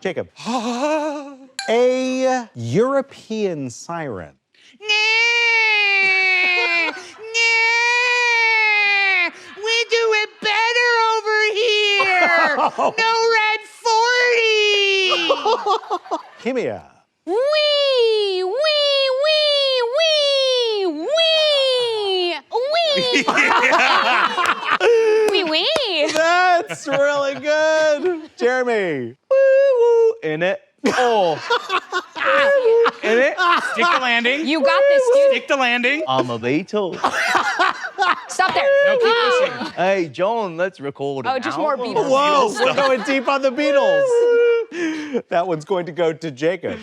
Jacob. A European siren. We do it better over here. No red 40. Kimia. Wee, wee, wee, wee, wee, wee, wee. That's really good. Jeremy. Woo, woo. In it. Oh. In it. Stick the landing. You got this, dude. Stick the landing. I'm a Beatle. Stop there. No, keep pushing. Hey, John, let's record an just more album. Beatles. Whoa, we're going deep on the Beatles. That one's going to go to Jacob.